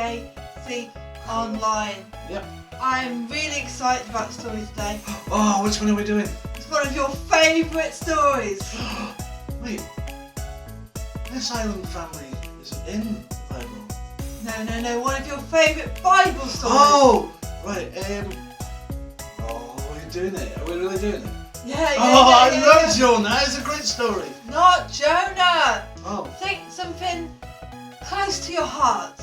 TJC online. Yep. I'm really excited about the story today. Oh, which one are we doing? It's one of your favourite stories. Wait, this island family isn't in the Bible. No, one of your favourite Bible stories. Oh, right. Oh, we're doing it. Are we really doing it? Yeah. I love Jonah. It's a great story. Not Jonah. Oh. Think something close to your heart.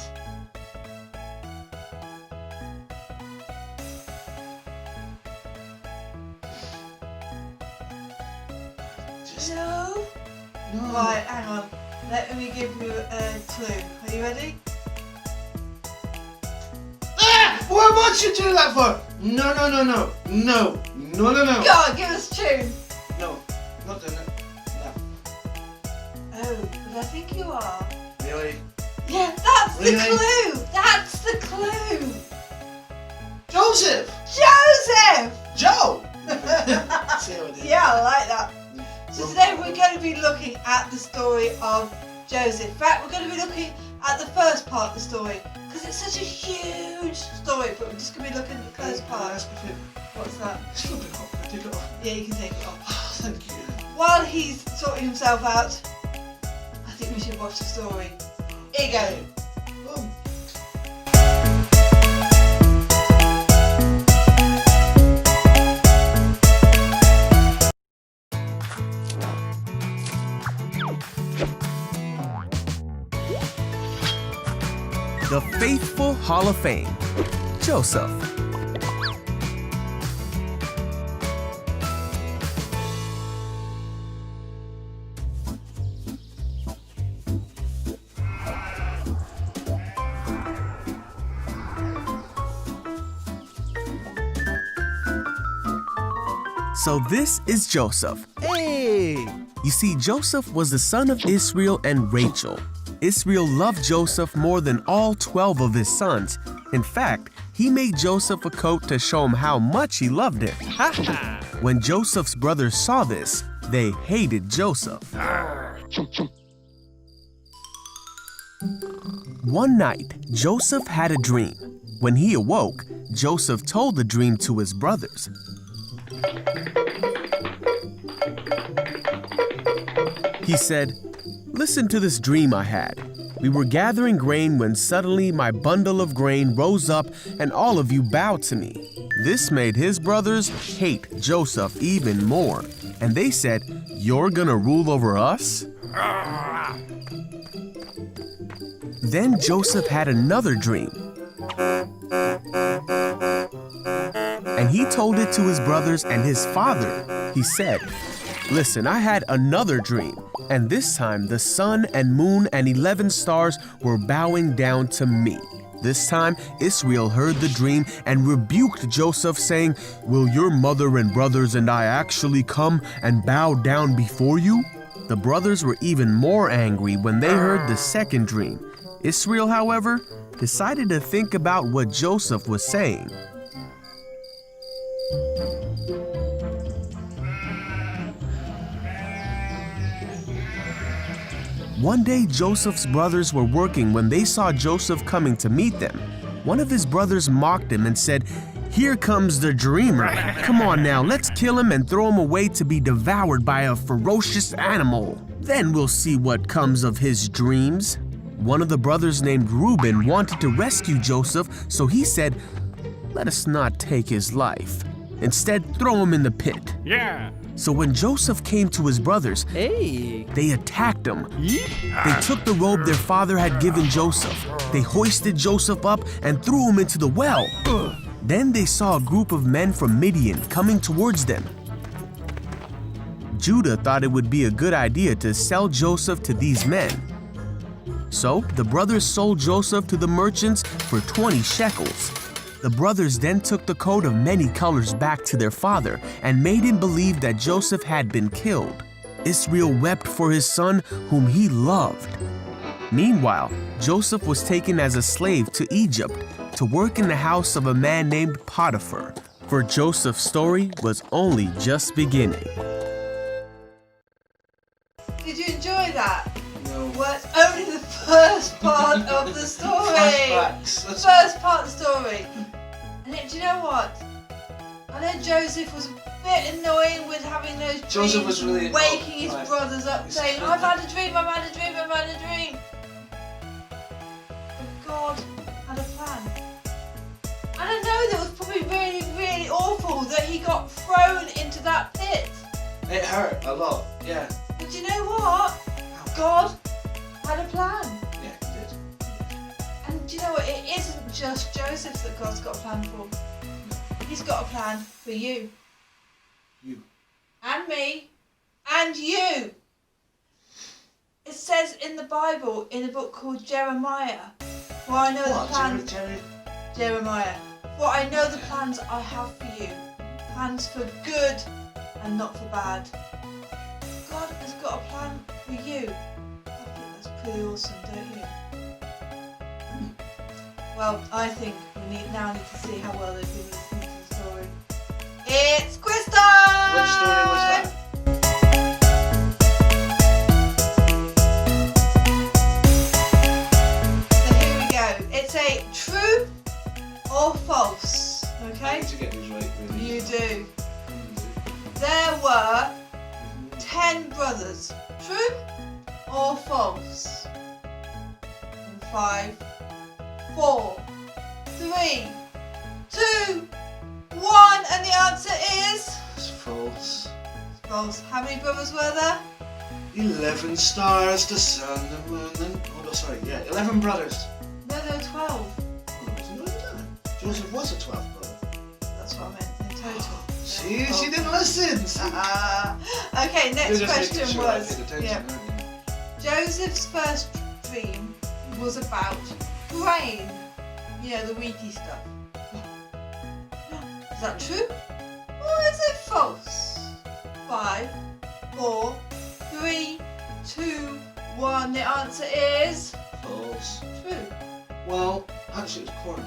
No. Right, hang on. Let me give you a clue. Are you ready? Ah! What you do that for? No. Go on, give us a tune. No, not doing it. No. Oh, but I think you are. Really? Yeah, that's the Really? clue. That's the clue. Joseph! Joseph! Joe! See how I did? Yeah, I like that. So today we're going to be looking at the story of Joseph. In fact, we're going to be looking at the first part of the story because it's such a huge story, but we're just going to be looking at the first part. What's that? It's a little bit hot. Can I take it off? Yeah, you can take it off. Oh, thank you. While he's sorting himself out, I think we should watch the story. Here you go. Boom. The Faithful Hall of Fame, Joseph. So this is Joseph. Hey! You see, Joseph was the son of Israel and Rachel. Israel loved Joseph more than all 12 of his sons. In fact, he made Joseph a coat to show him how much he loved him. When Joseph's brothers saw this, they hated Joseph. One night, Joseph had a dream. When he awoke, Joseph told the dream to his brothers. He said, "Listen to this dream I had. We were gathering grain when suddenly my bundle of grain rose up and all of you bowed to me." This made his brothers hate Joseph even more. And they said, "You're gonna rule over us?" Then Joseph had another dream. And he told it to his brothers and his father. He said, "Listen, I had another dream. And this time the sun and moon and 11 stars were bowing down to me." This time Israel heard the dream and rebuked Joseph, saying, "Will your mother and brothers and I actually come and bow down before you?" The brothers were even more angry when they heard the second dream. Israel, however, decided to think about what Joseph was saying. One day, Joseph's brothers were working when they saw Joseph coming to meet them. One of his brothers mocked him and said, "Here comes the dreamer. Come on now, let's kill him and throw him away to be devoured by a ferocious animal. Then we'll see what comes of his dreams." One of the brothers named Reuben wanted to rescue Joseph, so he said, "Let us not take his life. Instead, throw him in the pit." Yeah. So when Joseph came to his brothers, they attacked him. They took the robe their father had given Joseph. They hoisted Joseph up and threw him into the well. Then they saw a group of men from Midian coming towards them. Judah thought it would be a good idea to sell Joseph to these men. So the brothers sold Joseph to the merchants for 20 shekels. The brothers then took the coat of many colors back to their father and made him believe that Joseph had been killed. Israel wept for his son whom he loved. Meanwhile, Joseph was taken as a slave to Egypt to work in the house of a man named Potiphar, for Joseph's story was only just beginning. Did you enjoy that? No. Well, it's only the first part of the story. Flashbacks. first part of the story. And do you know what? I know Joseph was a bit annoying with having those dreams, Joseph was really waking his brothers up saying, I've had a dream, I've had a dream, I've had a dream. But God had a plan. And I know that was probably really, really awful that he got thrown into that pit. It hurt a lot, yeah. But you know what? God had a plan. Yeah, he did. And do you know what? It isn't just Joseph that God's got a plan for. He's got a plan for you. You. And me. And you. It says in the Bible, in a book called Jeremiah, for I know the plans... Jeremiah. For I know the plans I have for you. Plans for good and not for bad. God has got a plan for you. I think that's pretty awesome, don't you? Well, I think we now need to see how well they've been listening to the story. It's quiz time! Which story was that? So here we go. It's a true or false. I Okay? need to get these right, really. You do. There were 10 brothers. True or false? In 5, 4, 3, 2, 1, and the answer is It's false. false. How many brothers were there? 11 stars, the sun, the moon, and... Oh, no, sorry, yeah, 11 brothers. No, there were 12. Oh, there wasn't only 11. Joseph was a 12th brother. That's what I meant in total. See, she didn't listen. Okay, You're next just making question sure I was paid attention, aren't you? Joseph's first dream was about grain. You know, the wheaty stuff. Is that true? Or is it false? 5, 4, 3, 2, 1. The answer is False. true. Well, actually, it's corn.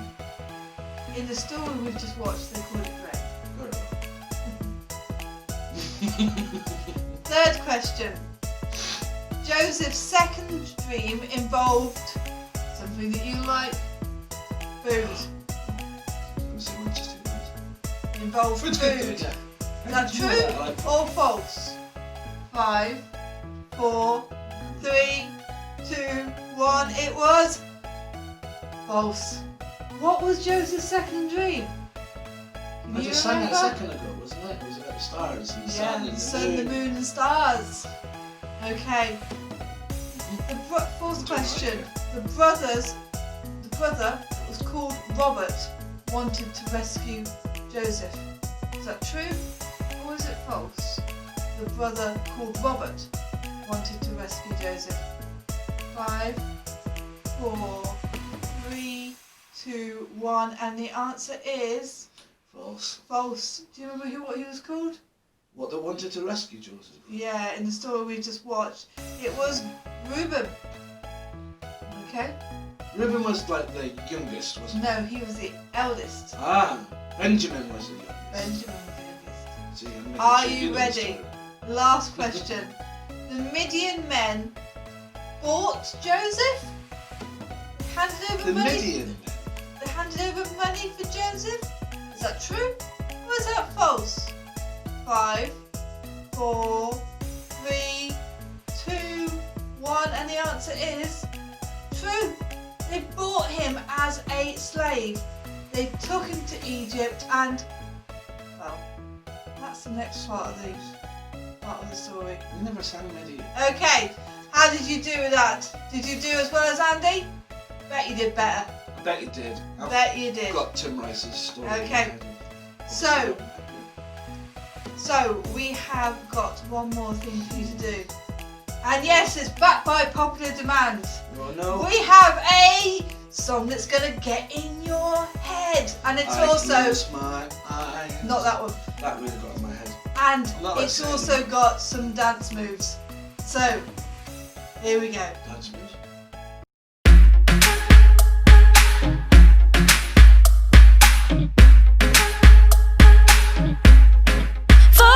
In the story we've just watched, they call it grain. Third question. Joseph's second dream involved something that you like. Food. I'm say Manchester United. Involved Food's food. good, yeah. Is that true or false? 5, 4, 3, 2, 1. It was false. What was Joseph's second dream? Can I you just sang it a remember? second ago, wasn't it? It was about the stars and the sun Yeah, and the the sun, moon. the moon, and stars. Okay. The fourth question. The brother that was called Robert wanted to rescue Joseph. Is that true or is it false? The brother called Robert wanted to rescue Joseph. 5, 4, 3, 2, 1, and the answer is False. false. Do you remember what he was called? What, they wanted to rescue Joseph? Yeah, in the story we just watched, it was Reuben. Okay? Reuben was like the youngest, wasn't he? No, he was the eldest. Ah, Benjamin was the youngest. Benjamin was the youngest. See, I'm making Are sure you know the ready? story. Last question. The Midian men bought Joseph? They handed over The money. Midian men. They handed over money for Joseph? Is that true? Or is that false? 5, 4, 3, 2, 1, and the answer is true. They bought him as a slave. They took him to Egypt and, well, that's the next part of the story. We never sang Midian. Okay, how did you do with that? Did you do as well as Andy? Bet you did better. I bet you did. I've Bet you did. got Tim Rice's story. in my Okay. head. So we have got one more thing for you to do. And yes, it's backed by popular demand. Oh no. We have a song that's going to get in your head. And it's I also, close my eyes. not that one, That really got in my head. and Not like it's singing. also got some dance moves. So, here we go. That's good. For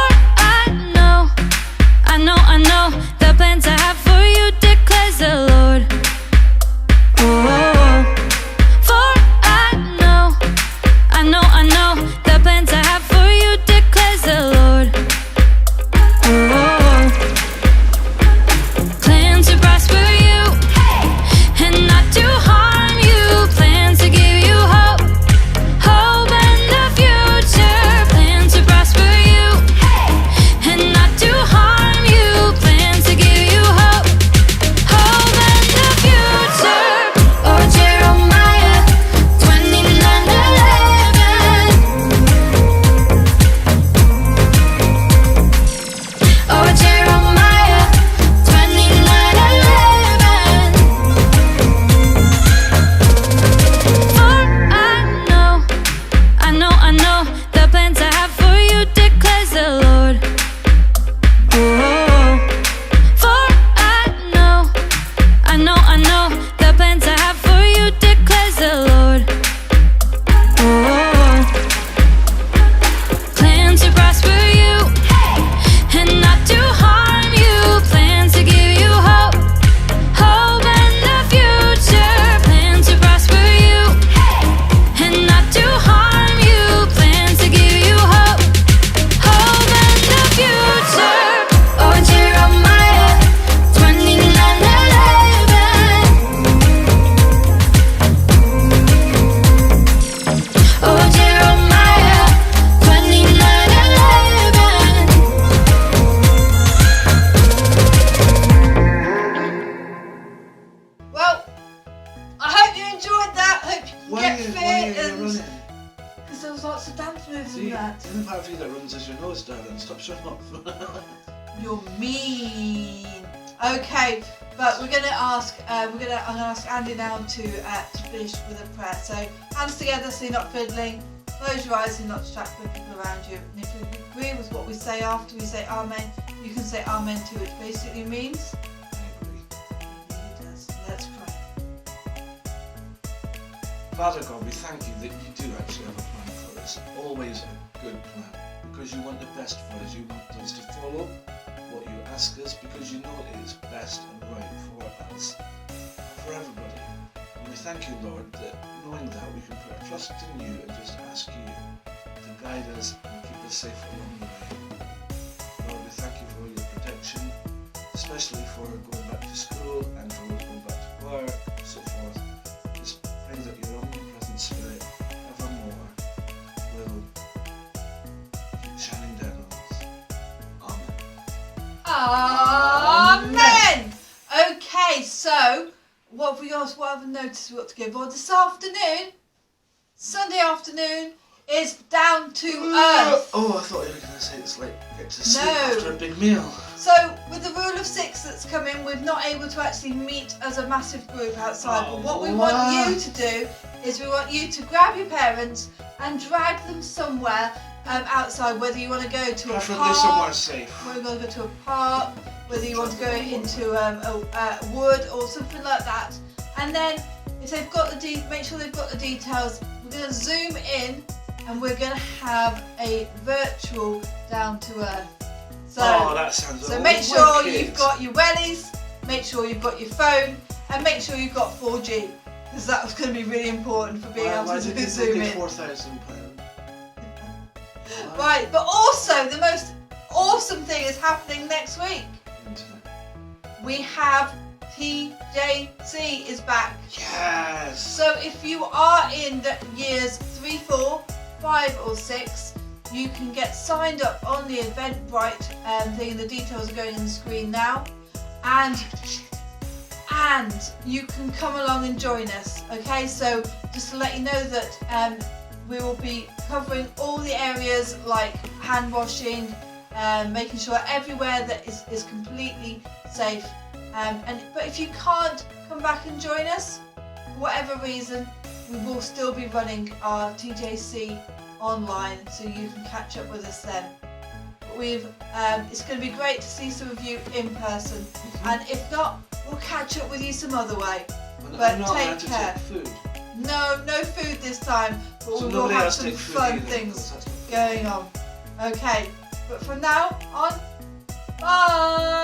I know the plans I have for you declares the Lord. Oh, for moves. running. Because there was lots of dance moves See, in that. the only part of you that runs is your nose, darling. Stop showing off. You're mean. Okay, but we're gonna ask. I'm gonna ask Andy now to finish with a prayer. So hands together, so you're not fiddling. Close your eyes, so you're not distracted by people around you. And if you agree with what we say after we say Amen, you can say Amen too, which basically means. I agree. It really does. Let's pray. Father God, we thank you that you do actually have a plan for us. Always a good plan. Because you want the best for us. You want us to follow what you ask us because you know it is best and right for us, for everybody. And we thank you, Lord, that knowing that we can put our trust in you and just ask you to guide us and keep us safe along the way. Lord, we thank you for your protection, especially for going back to school and for going back to work and so forth. Just pray that your omnipresent spirit evermore will keep shining down on us. Amen. Amen. Okay, so what have we got? What other notice we got to give? Well, this afternoon, Sunday afternoon, is Down to Earth. Oh, I thought you were going to say it's like get to sleep No. after a big meal. So, with the rule of 6 that's come in, we're not able to actually meet as a massive group outside. But what we want you to do is we want you to grab your parents and drag them somewhere outside, whether you want to go to a Preferably somewhere park, safe. whether you want to go to a park, whether you want to go into a wood or something like that. And then, if they've got make sure they've got the details. We're going to zoom in, and we're going to have a virtual Down to Earth. So, that sounds so make sure wicked. you've got your wellies, make sure you've got your phone, and make sure you've got 4G, because that was going to be really important for being able to did you zoom in. £4,000? Right, but also the most awesome thing is happening next week. We have TJC is back. Yes. So if you are in the years 3, 4, 5 or 6, you can get signed up on the Eventbrite thing. The details are going on the screen now. And you can come along and join us. Okay, so just to let you know that we will be covering all the areas like hand washing, making sure everywhere that is completely safe. But if you can't come back and join us, for whatever reason, we will still be running our TJC online, so you can catch up with us then. But it's going to be great to see some of you in person, and if not, we'll catch up with you some other way. But I'm not take allowed to care. take food. No food this time, but So we will nobody have else some take food fun either, things because that's not fair. going on. Okay, but from now on, bye!